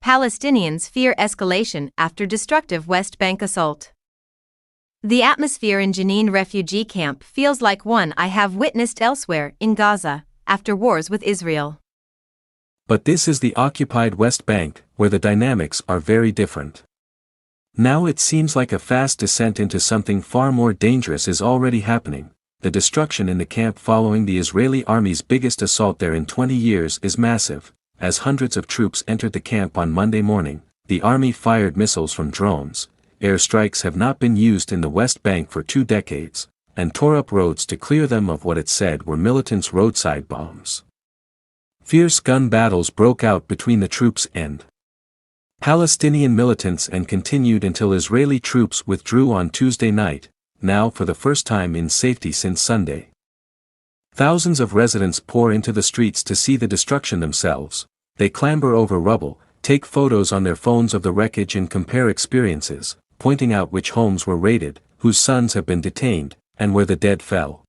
Palestinians fear escalation after destructive West Bank assault. The atmosphere in Jenin refugee camp feels like one I have witnessed elsewhere in Gaza, after wars with Israel. But this is the occupied West Bank, where the dynamics are very different. Now it seems like a fast descent into something far more dangerous is already happening. The destruction in the camp following the Israeli army's biggest assault there in 20 years is massive. As hundreds of troops entered the camp on Monday morning, the army fired missiles from drones. Airstrikes have not been used in the West Bank for 2 decades, and tore up roads to clear them of what it said were militants' roadside bombs. Fierce gun battles broke out between the troops and Palestinian militants and continued until Israeli troops withdrew on Tuesday night, now for the first time in safety since Sunday. Thousands of residents pour into the streets to see the destruction themselves. They clamber over rubble, take photos on their phones of the wreckage and compare experiences, pointing out which homes were raided, whose sons have been detained, and where the dead fell.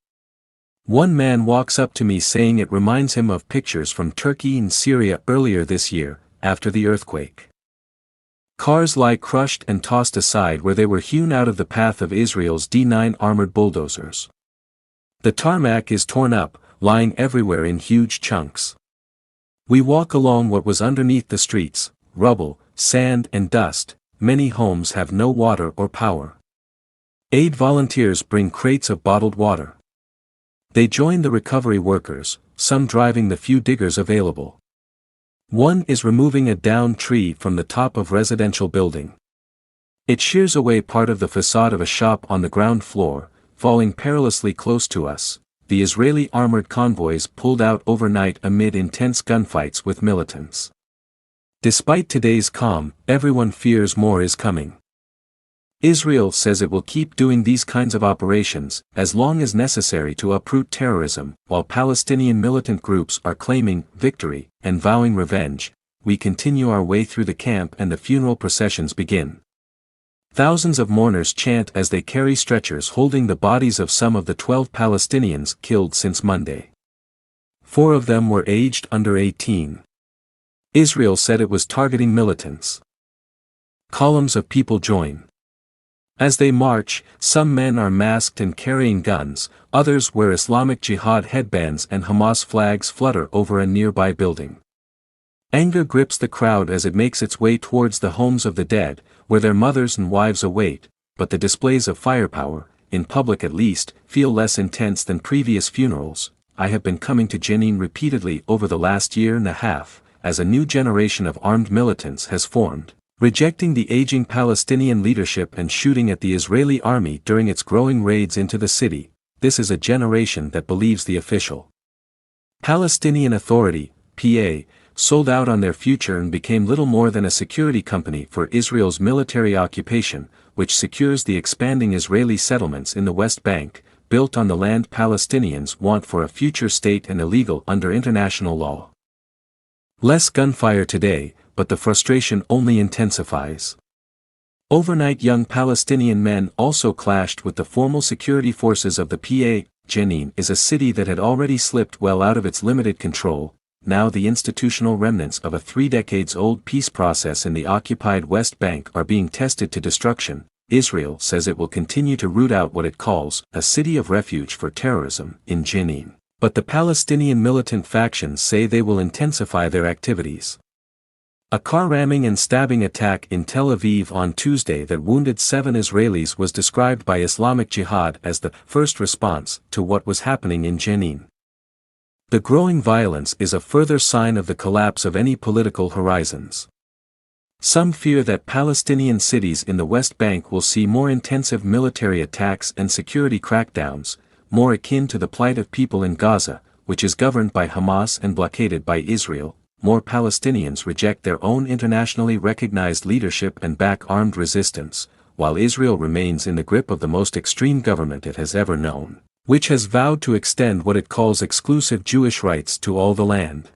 One man walks up to me saying it reminds him of pictures from Turkey and Syria earlier this year, after the earthquake. Cars lie crushed and tossed aside where they were hewn out of the path of Israel's D9 armored bulldozers. The tarmac is torn up, lying everywhere in huge chunks. We walk along what was underneath the streets, rubble, sand and dust. Many homes have no water or power. Aid volunteers bring crates of bottled water. They join the recovery workers, some driving the few diggers available. One is removing a downed tree from the top of residential building. It shears away part of the facade of a shop on the ground floor, falling perilously close to us. The Israeli armored convoys pulled out overnight amid intense gunfights with militants. Despite today's calm, everyone fears more is coming. Israel says it will keep doing these kinds of operations as long as necessary to uproot terrorism, while Palestinian militant groups are claiming victory and vowing revenge. We continue our way through the camp and the funeral processions begin. Thousands of mourners chant as they carry stretchers holding the bodies of some of the 12 Palestinians killed since Monday. 4 of them were aged under 18. Israel said it was targeting militants. Columns of people join. As they march, some men are masked and carrying guns, others wear Islamic Jihad headbands and Hamas flags flutter over a nearby building. Anger grips the crowd as it makes its way towards the homes of the dead, where their mothers and wives await, but the displays of firepower, in public at least, feel less intense than previous funerals. I have been coming to Jenin repeatedly over the last year and a half, as a new generation of armed militants has formed, rejecting the aging Palestinian leadership and shooting at the Israeli army during its growing raids into the city. This is a generation that believes the official Palestinian Authority, PA, sold out on their future and became little more than a security company for Israel's military occupation, which secures the expanding Israeli settlements in the West Bank, built on the land Palestinians want for a future state and illegal under international law. Less gunfire today, but the frustration only intensifies. Overnight young Palestinian men also clashed with the formal security forces of the PA. Jenin is a city that had already slipped well out of its limited control. Now the institutional remnants of a 3-decades-old peace process in the occupied West Bank are being tested to destruction. Israel says it will continue to root out what it calls a city of refuge for terrorism in Jenin, but the Palestinian militant factions say they will intensify their activities. A car ramming and stabbing attack in Tel Aviv on Tuesday that wounded 7 Israelis was described by Islamic Jihad as the first response to what was happening in Jenin. The growing violence is a further sign of the collapse of any political horizons. Some fear that Palestinian cities in the West Bank will see more intensive military attacks and security crackdowns, more akin to the plight of people in Gaza, which is governed by Hamas and blockaded by Israel. More Palestinians reject their own internationally recognized leadership and back armed resistance, while Israel remains in the grip of the most extreme government it has ever known, which has vowed to extend what it calls exclusive Jewish rights to all the land.